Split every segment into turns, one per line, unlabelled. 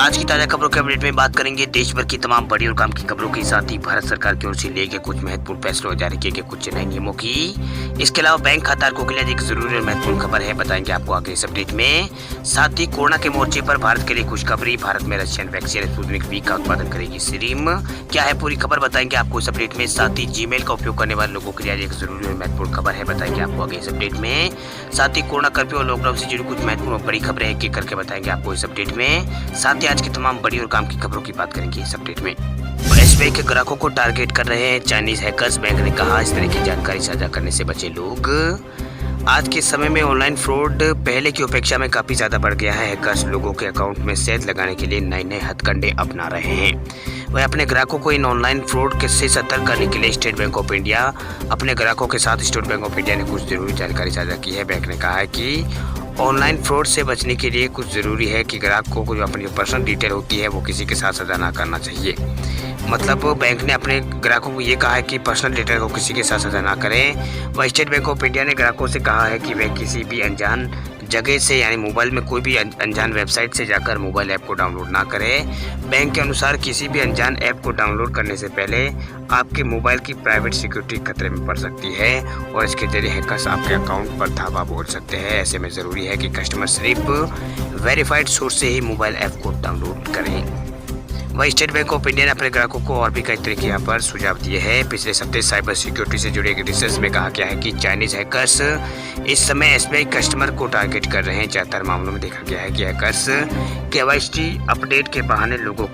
आज की ताजा खबरों के अपडेट में बात करेंगे देश भर की तमाम बड़ी और काम की खबरों के साथ ही भारत सरकार की ओर से लिए गए कुछ महत्वपूर्ण फैसलों और जारी किए गए कुछ नए नियमों की। इसके अलावा बैंक खाताधारकों के लिए एक जरूरी और महत्वपूर्ण खबर है, बताएंगे आपको आगे इस अपडेट में। साथ ही कोरोना के मोर्चे पर भारत के लिए खुशखबरी, भारत में रशियन वैक्सीन स्पुतनिक वी का उत्पादन करेगी सीरम। क्या है पूरी खबर, बताएंगे आपको इस अपडेट में। साथ ही जीमेल का उपयोग करने वाले लोगों के लिए एक जरूरी और महत्वपूर्ण खबर है, बताएंगे आपको आगे इस अपडेट में। साथ ही कोरोना कर्फ्यू और लॉकडाउन से जुड़ी कुछ महत्वपूर्ण और बड़ी खबरें एक एक करके बताएंगे आपको इस अपडेट में। साथ ही आज की तमाम बड़ी और काम की खबरों की बात करेंगे इस अपडेट में। एसबीआई के ग्राहकों को टारगेट कर रहे हैं चाइनीज हैकर्स, बैंक ने कहा इस तरह की जानकारी साझा करने से बचे लोग। आज के समय में ऑनलाइन फ्रॉड पहले की अपेक्षा में काफी ज्यादा बढ़ गया है। हैकर्स लोगों के अकाउंट में सेध लगाने के लिए नए नए हथकंडे अपना रहे हैं। वह अपने ग्राहकों को इन ऑनलाइन फ्रॉड से सतर्क करने के लिए स्टेट बैंक ऑफ इंडिया अपने ग्राहकों के साथ स्टेट बैंक ऑफ इंडिया ने कुछ जरूरी जानकारी साझा की है। बैंक ने कहा है कि ऑनलाइन फ्रॉड से बचने के लिए कुछ ज़रूरी है कि ग्राहकों को जो अपनी पर्सनल डिटेल होती है वो किसी के साथ साझा ना करना चाहिए। मतलब बैंक ने अपने ग्राहकों को ये कहा है कि पर्सनल डिटेल को किसी के साथ साझा ना करें। वह स्टेट बैंक ऑफ इंडिया ने ग्राहकों से कहा है कि वे किसी भी अनजान जगह से यानी मोबाइल में कोई भी अनजान वेबसाइट से जाकर मोबाइल ऐप को डाउनलोड ना करें। बैंक के अनुसार किसी भी अनजान ऐप को डाउनलोड करने से पहले आपके मोबाइल की प्राइवेट सिक्योरिटी खतरे में पड़ सकती है और इसके जरिए हैकर्स आपके अकाउंट पर धावा बोल सकते हैं। ऐसे में ज़रूरी है कि कस्टमर सिर्फ वेरीफाइड सोर्स से ही मोबाइल ऐप को डाउनलोड करें। वही स्टेट बैंक ऑफ इंडिया ने अपने ग्राहकों को और भी कई तरह के यहाँ पर सुझाव दिए हैं। पिछले सप्ताह साइबर सिक्योरिटी से जुड़े एक रिसर्च में कहा गया है कि चाइनीज हैकर्स इस समय एसबीआई कस्टमर को टारगेट कर रहे हैं। ज़्यादातर मामलों में देखा गया है कि हैकर्स केवाईसी अपडेट के बहाने लोगों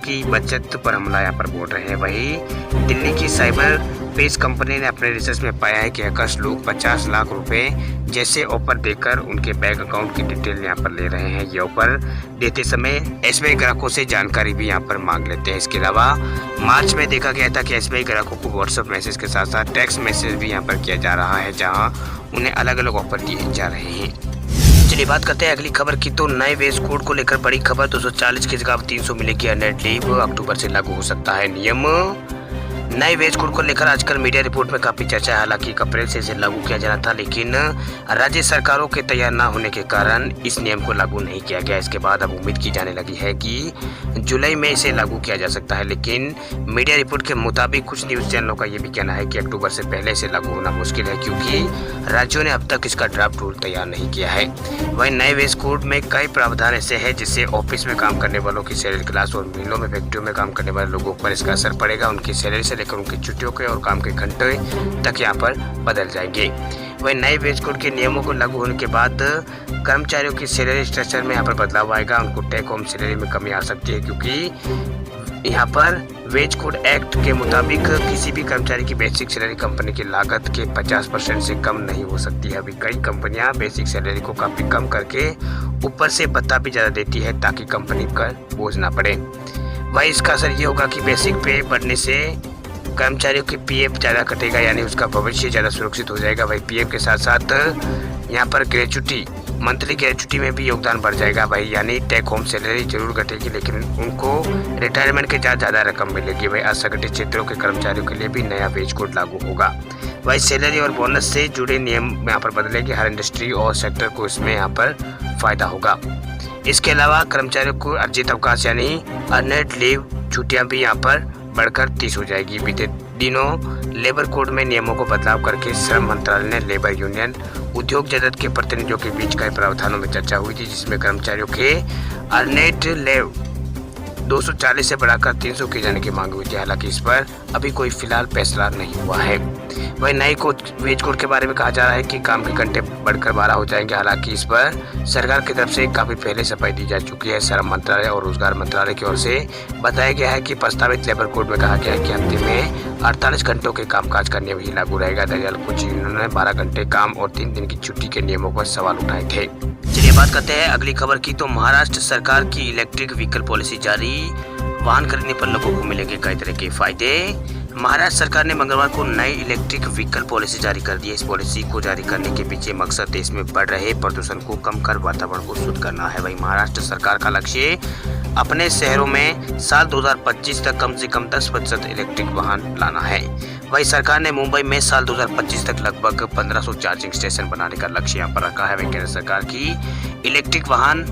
की बचत पर हमला यहाँ पर बोल रहे हैं। वही दिल्ली की साइबर पेज कंपनी ने अपने रिसर्च में पाया है कि हैकर्स लोग 50 लाख रुपए जैसे ऑफर देकर उनके बैंक अकाउंट की डिटेल यहाँ पर ले रहे हैं। ये ऑफर देते समय एसबीआई ग्राहकों से जानकारी भी यहाँ पर मांग लेते हैं। इसके अलावा मार्च में देखा गया था कि एसबीआई ग्राहकों को व्हाट्सएप मैसेज के साथ साथ टेक्स्ट मैसेज भी यहाँ पर किया जा रहा है, जहाँ उन्हें अलग अलग ऑफर दिए जा रहे हैं। चलिए बात करते हैं अगली खबर की। तो नए वेज कोड को लेकर बड़ी खबर, 240 की जगह 300 मिलेगी अनएड लीव, अक्टूबर से लागू हो सकता है नियम। नए वेज कोड को लेकर आजकल मीडिया रिपोर्ट में काफी चर्चा है। हालांकि अप्रैल से इसे लागू किया जाना था, लेकिन राज्य सरकारों के तैयार न होने के कारण इस नियम को लागू नहीं किया गया। इसके बाद अब उम्मीद की जाने लगी है कि जुलाई में इसे लागू किया जा सकता है, लेकिन मीडिया रिपोर्ट के मुताबिक कुछ न्यूज चैनलों का ये भी कहना है कि अक्टूबर से पहले इसे लागू होना मुश्किल है, क्योंकि राज्यों ने अब तक इसका ड्राफ्ट रूल तैयार नहीं किया है। वहीं नए वेज कोड में कई प्रावधान ऐसे हैं जिससे ऑफिस में काम करने वालों की सैलरी क्लास और मिलों में फैक्ट्रियों में काम करने वाले लोगों पर इसका असर पड़ेगा। उनकी सैलरी से लेकर उनकी छुट्टियों के और काम के घंटे तक यहाँ पर बदल जाएंगे। वही नए वेज कोड के नियमों को लागू होने के बाद कर्मचारियों की सैलरी स्ट्रक्चर में यहाँ पर बदलाव आएगा। उनको टेक होम सैलरी में कमी आ सकती है, क्योंकि यहाँ पर वेज कोड एक्ट के मुताबिक किसी भी कर्मचारी की बेसिक सैलरी कंपनी की लागत के 50% से कम नहीं हो सकती है। अभी कई कंपनियां बेसिक सैलरी को काफी कम करके ऊपर से भत्ता भी ज्यादा देती है ताकि कंपनी पर बोझ ना पड़े। वही इसका असर ये होगा कि बेसिक पे बढ़ने से कर्मचारियों की पीएफ ज़्यादा कटेगा, यानी उसका भविष्य ज़्यादा सुरक्षित हो जाएगा। वही पीएफ के साथ साथ यहाँ पर ग्रेचुटी, मंथली ग्रेचुटी में भी योगदान बढ़ जाएगा। वही यानी टेक होम सैलरी जरूर घटेगी, लेकिन उनको रिटायरमेंट के ज़्यादा रकम मिलेगी। वही असंगठित क्षेत्रों के कर्मचारियों के लिए भी नया वेज कोड लागू होगा। वही सैलरी और बोनस से जुड़े नियम यहाँ पर बदलेंगे। हर इंडस्ट्री और सेक्टर को इसमें यहाँ पर फायदा होगा। इसके अलावा कर्मचारियों को अर्जित अवकाश यानी अनएड लीव छुट्टियाँ भी यहाँ पर बढ़कर 30 हो जाएगी। बीते दिनों लेबर कोड में नियमों को बदलाव करके श्रम मंत्रालय ने लेबर यूनियन, उद्योग जगत के प्रतिनिधियों के बीच कई प्रावधानों में चर्चा हुई थी, जिसमें कर्मचारियों के अर्नेट लीव 240 से बढ़ाकर 300 किए जाने की मांग हुई थी। हालांकि इस पर अभी कोई फिलहाल फैसला नहीं हुआ है। वही नई वेज कोड के बारे में कहा जा रहा है कि काम के घंटे बढ़कर 12 हो जाएंगे। हालांकि इस पर सरकार की तरफ से काफी पहले सफाई दी जा चुकी है। श्रम मंत्रालय और रोजगार मंत्रालय की ओर से बताया गया है कि प्रस्तावित लेबर कोड में कहा गया है कि हफ्ते में 48 घंटों के कामकाज का नियम ही लागू रहेगा। दरअसल कुछ यूनियनों ने 12 घंटे काम और 3 दिन की छुट्टी के नियमों पर सवाल उठाए थे। चलिए बात करते हैं अगली खबर की। तो महाराष्ट्र सरकार की इलेक्ट्रिक व्हीकल पॉलिसी जारी, वाहन खरीदने पर लोगों को मिलेंगे कई तरह के फायदे। महाराष्ट्र सरकार ने मंगलवार को नई इलेक्ट्रिक व्हीकल पॉलिसी जारी कर दी है। इस पॉलिसी को जारी करने के पीछे मकसद देश में बढ़ रहे प्रदूषण को कम कर वातावरण को शुद्ध करना है। वहीं महाराष्ट्र सरकार का लक्ष्य अपने शहरों में साल 2025 तक कम से कम 10% इलेक्ट्रिक वाहन लाना है। वहीं सरकार ने मुंबई में साल 2025 तक लगभग 1500 चार्जिंग स्टेशन बनाने का लक्ष्य यहाँ पर रखा है। वहीं केंद्र सरकार की इलेक्ट्रिक वाहन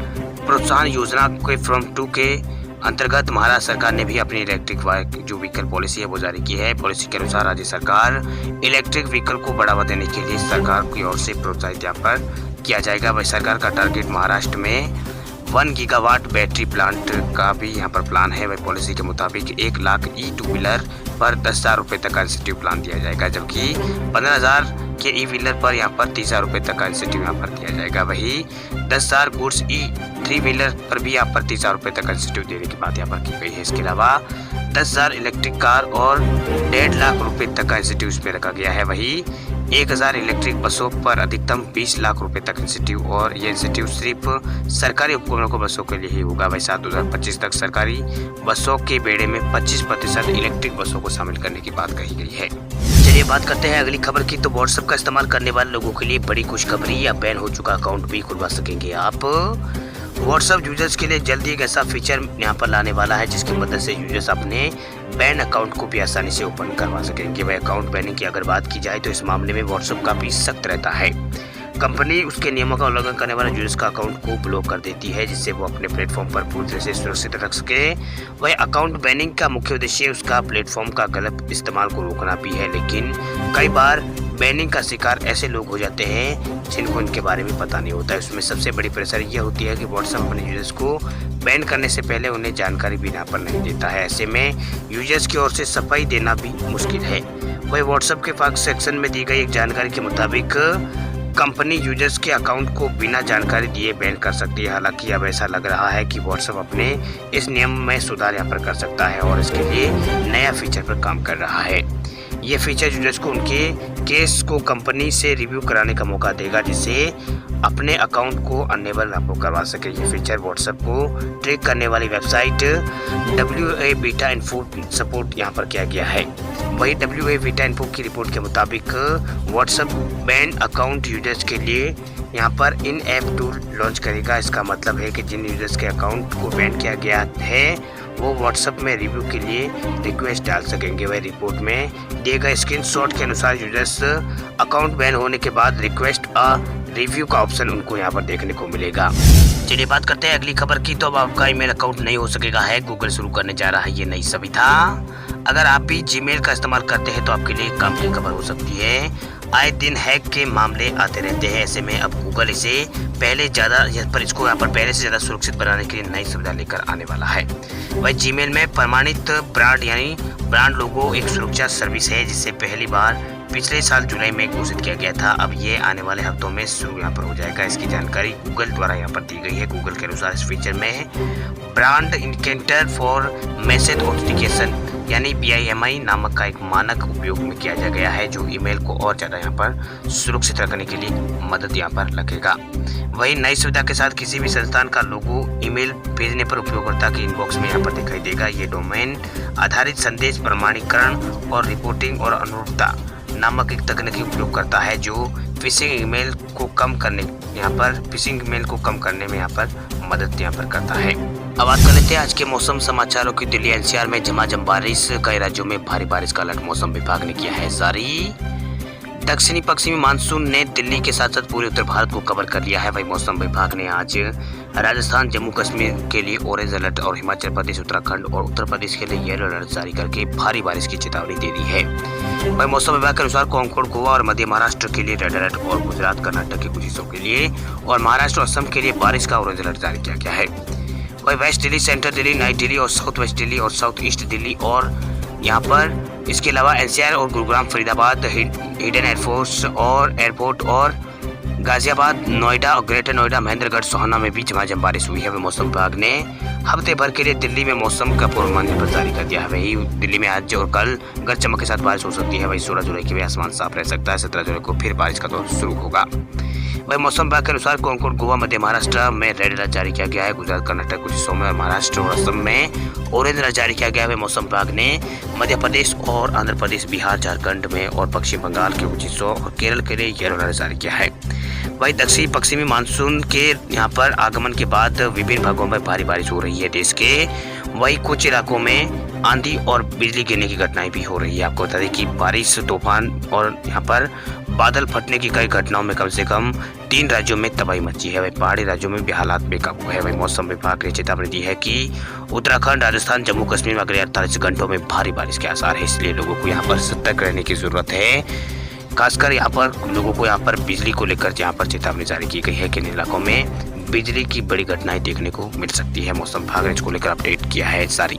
प्रोत्साहन योजना के फ्रॉम 2 के अंतर्गत महाराष्ट्र सरकार ने भी अपनी इलेक्ट्रिक जो व्हीकल पॉलिसी है वो जारी की है। पॉलिसी के अनुसार राज्य सरकार इलेक्ट्रिक व्हीकल को बढ़ावा देने के लिए सरकार की ओर से प्रोत्साहित यहाँ पर किया जाएगा। वही सरकार का टारगेट महाराष्ट्र में 1 गीगावाट बैटरी प्लांट का भी यहाँ पर प्लान है। वही पॉलिसी के मुताबिक 1 लाख ई-2 व्हीलर पर 10,000 रुपये तक का इंसेंटिव प्लान दिया जाएगा, जबकि 15,000 के ई व्हीलर पर यहाँ पर 30,000 रुपये तक का इंसेंटिव यहाँ पर दिया जाएगा। वही 10,000 गुड्स ई-3 व्हीलर पर भी यहाँ पर 30,000 रुपये तक का इंसेंटिव देने की बात यहाँ पर की गई है। इसके अलावा 10,000 इलेक्ट्रिक कार और 1.5 लाख रुपये तक का इंसेंटिव इसमें रखा गया है। वही 1,000 इलेक्ट्रिक बसों पर अधिकतम 20 लाख रुपए तक इंसेंटिव, और ये इंसेंटिव सिर्फ सरकारी उपकरणों को बसों के लिए ही होगा। वैसा 2025 तक सरकारी बसों के बेड़े में 25% इलेक्ट्रिक बसों को शामिल करने की बात कही गई है। चलिए बात करते हैं अगली खबर की। तो व्हाट्सएप का इस्तेमाल करने वाले लोगों के लिए बड़ी खुशखबरी, या बैन हो चुका अकाउंट भी खुलवा सकेंगे आप। व्हाट्सएप यूजर्स के लिए जल्दी एक ऐसा फीचर यहाँ पर लाने वाला है जिसकी मदद से यूजर्स अपने बैन अकाउंट को भी आसानी से ओपन करवा सकेंगे। वह अकाउंट बैनिंग की अगर बात की जाए तो इस मामले में व्हाट्सएप काफी सख्त रहता है। कंपनी उसके नियमों का उल्लंघन करने वाले यूजर्स का अकाउंट को ब्लॉक कर देती है, जिससे वो अपने प्लेटफॉर्म पर पूरी तरह से सुरक्षित रख सके। वह अकाउंट बैनिंग का मुख्य उद्देश्य उसका प्लेटफॉर्म का गलत इस्तेमाल को रोकना भी है, लेकिन कई बार बैनिंग का शिकार ऐसे लोग हो जाते हैं जिनको इनके बारे में पता नहीं होता है। उसमें सबसे बड़ी परेशानी यह होती है कि व्हाट्सएप अपने यूजर्स को बैन करने से पहले उन्हें जानकारी भी यहाँ पर नहीं देता है। ऐसे में यूजर्स की ओर से सफाई देना भी मुश्किल है। वही व्हाट्सएप के फैक्ट सेक्शन में दी गई एक जानकारी के मुताबिक कंपनी यूजर्स के अकाउंट को बिना जानकारी दिए बैन कर सकती है। हालांकि अब ऐसा लग रहा है कि व्हाट्सएप अपने इस नियम में सुधार यहाँ पर कर सकता है और इसके लिए नया फीचर पर काम कर रहा है। ये फीचर यूजर्स को उनके केस को कंपनी से रिव्यू कराने का मौका देगा, जिससे अपने अकाउंट को अनेबल आपको करवा सके। ये फीचर व्हाट्सएप को ट्रैक करने वाली website WA beta info support यहाँ पर किया गया है। वही WA बीटा इन्फो की रिपोर्ट के मुताबिक व्हाट्सएप बैन अकाउंट यूजर्स के लिए यहाँ पर इन ऐप टूल लॉन्च करेगा। इसका मतलब है कि जिन यूजर्स के अकाउंट को बैन किया गया है वो व्हाट्सएप में रिव्यू के लिए रिक्वेस्ट डाल सकेंगे। वह रिपोर्ट में दिए गए स्क्रीनशॉट के अनुसार यूजर्स अकाउंट बैन होने के बाद रिक्वेस्ट अ रिव्यू का ऑप्शन उनको यहाँ पर देखने को मिलेगा। चलिए बात करते हैं अगली खबर की। तो अब आपका ईमेल अकाउंट नहीं हो सकेगा है, गूगल शुरू करने जा रहा है ये नई सुविधा। अगर आप भी जीमेल का इस्तेमाल करते हैं तो आपके लिए काम की खबर हो सकती है। आए दिन हैक के मामले आते रहते हैं, ऐसे में अब गूगल इसको यहाँ पर पहले से ज़्यादा सुरक्षित बनाने के लिए नई सुविधा लेकर आने वाला है। वही जीमेल में प्रमाणित ब्रांड यानी ब्रांड लोगो एक सुरक्षा सर्विस है, जिससे पहली बार पिछले साल जुलाई में घोषित किया गया था। अब ये आने वाले हफ्तों में शुरू यहाँ पर हो जाएगा। इसकी जानकारी गूगल द्वारा यहाँ पर दी गई है। गूगल के अनुसार इस फीचर में brand indicator for message authentication यानी BIMI नामक का एक मानक उपयोग में किया जा गया है, जो ईमेल को और ज़्यादा यहाँ पर सुरक्षित रखने के लिए मदद यहाँ पर लगेगा। वही नई सुविधा के साथ किसी भी संस्थान का लोगो ईमेल भेजने पर उपयोगकर्ता के इनबॉक्स में यहाँ पर दिखाई देगा। ये डोमेन आधारित संदेश प्रमाणीकरण और रिपोर्टिंग और अनुरूपता नामक एक तकनीकी उपयोग करता है, जो फिशिंग ईमेल को कम करने में यहाँ पर मदद यहाँ पर करता है। अब बात कर लेते हैं आज के मौसम समाचारों की। दिल्ली NCR में झमाझम बारिश, कई राज्यों में भारी बारिश का अलर्ट मौसम विभाग ने किया है जारी। दक्षिणी पश्चिमी मानसून ने दिल्ली के साथ साथ पूरे उत्तर भारत को कवर कर लिया है। वही मौसम विभाग ने आज राजस्थान, जम्मू कश्मीर के लिए ऑरेंज अलर्ट और हिमाचल प्रदेश, उत्तराखंड और उत्तर प्रदेश के लिए येलो अलर्ट जारी करके भारी बारिश की चेतावनी दे दी है। वही मौसम विभाग के अनुसार कोंकण, गोवा और मध्य महाराष्ट्र के लिए रेड अलर्ट और गुजरात, कर्नाटक के कुछ हिस्सों के लिए और महाराष्ट्र और असम के लिए बारिश का ऑरेंज अलर्ट जारी किया गया है। वही वेस्ट दिल्ली, सेंट्रल दिल्ली, नई दिल्ली और साउथ वेस्ट दिल्ली और साउथ ईस्ट दिल्ली और यहाँ पर इसके अलावा NCR और गुरुग्राम, फरीदाबाद, हिडन एयरपोर्ट और गाजियाबाद, नोएडा और ग्रेटर नोएडा, महेंद्रगढ़, सोहाना में भी झमाझम बारिश हुई है। वह मौसम विभाग ने हफ्ते भर के लिए दिल्ली में मौसम का पूर्वानुमान जारी कर दिया है। वही दिल्ली में आज और कल गरज चमक के साथ बारिश हो सकती है। वही 16 जुलाई के भी आसमान साफ रह सकता है। 17 जुलाई को फिर बारिश का दौर शुरू होगा। वही मौसम विभाग के अनुसार कोंकण, गोवा, मध्य महाराष्ट्र में रेड अलर्ट जारी किया गया है। गुजरात, कर्नाटक कुछ हिस्सों में, महाराष्ट्र और असम में ऑरेंज अलर्ट जारी किया गया है। मौसम विभाग ने मध्य प्रदेश और आंध्र प्रदेश, बिहार, झारखंड में और पश्चिम बंगाल के कुछ हिस्सों और केरल के लिए येलो अलर्ट जारी किया है। वही दक्षिणी पश्चिमी मानसून के यहाँ पर आगमन के बाद विभिन्न भागों में भारी बारिश हो रही है देश के। वही कुछ इलाकों में आंधी और बिजली गिरने की घटनाएं भी हो रही है। आपको बता दें कि बारिश, तूफान और यहाँ पर बादल फटने की कई घटनाओं में कम से कम 3 राज्यों में तबाही मची है। वही पहाड़ी राज्यों में भी हालात बेकाबू है। वही मौसम विभाग ने चेतावनी दी है कि उत्तराखंड, राजस्थान, जम्मू कश्मीर में अगले 48 घंटों में भारी बारिश के आसार है। इसलिए लोगों को यहाँ पर सतर्क रहने की जरूरत है। खासकर यहाँ पर लोगों को यहाँ पर बिजली को लेकर यहाँ पर चेतावनी जारी की गई है कि इन इलाकों में बिजली की बड़ी घटनाएं देखने को मिल सकती है। मौसम विभाग ने इसको लेकर अपडेट किया है सारी।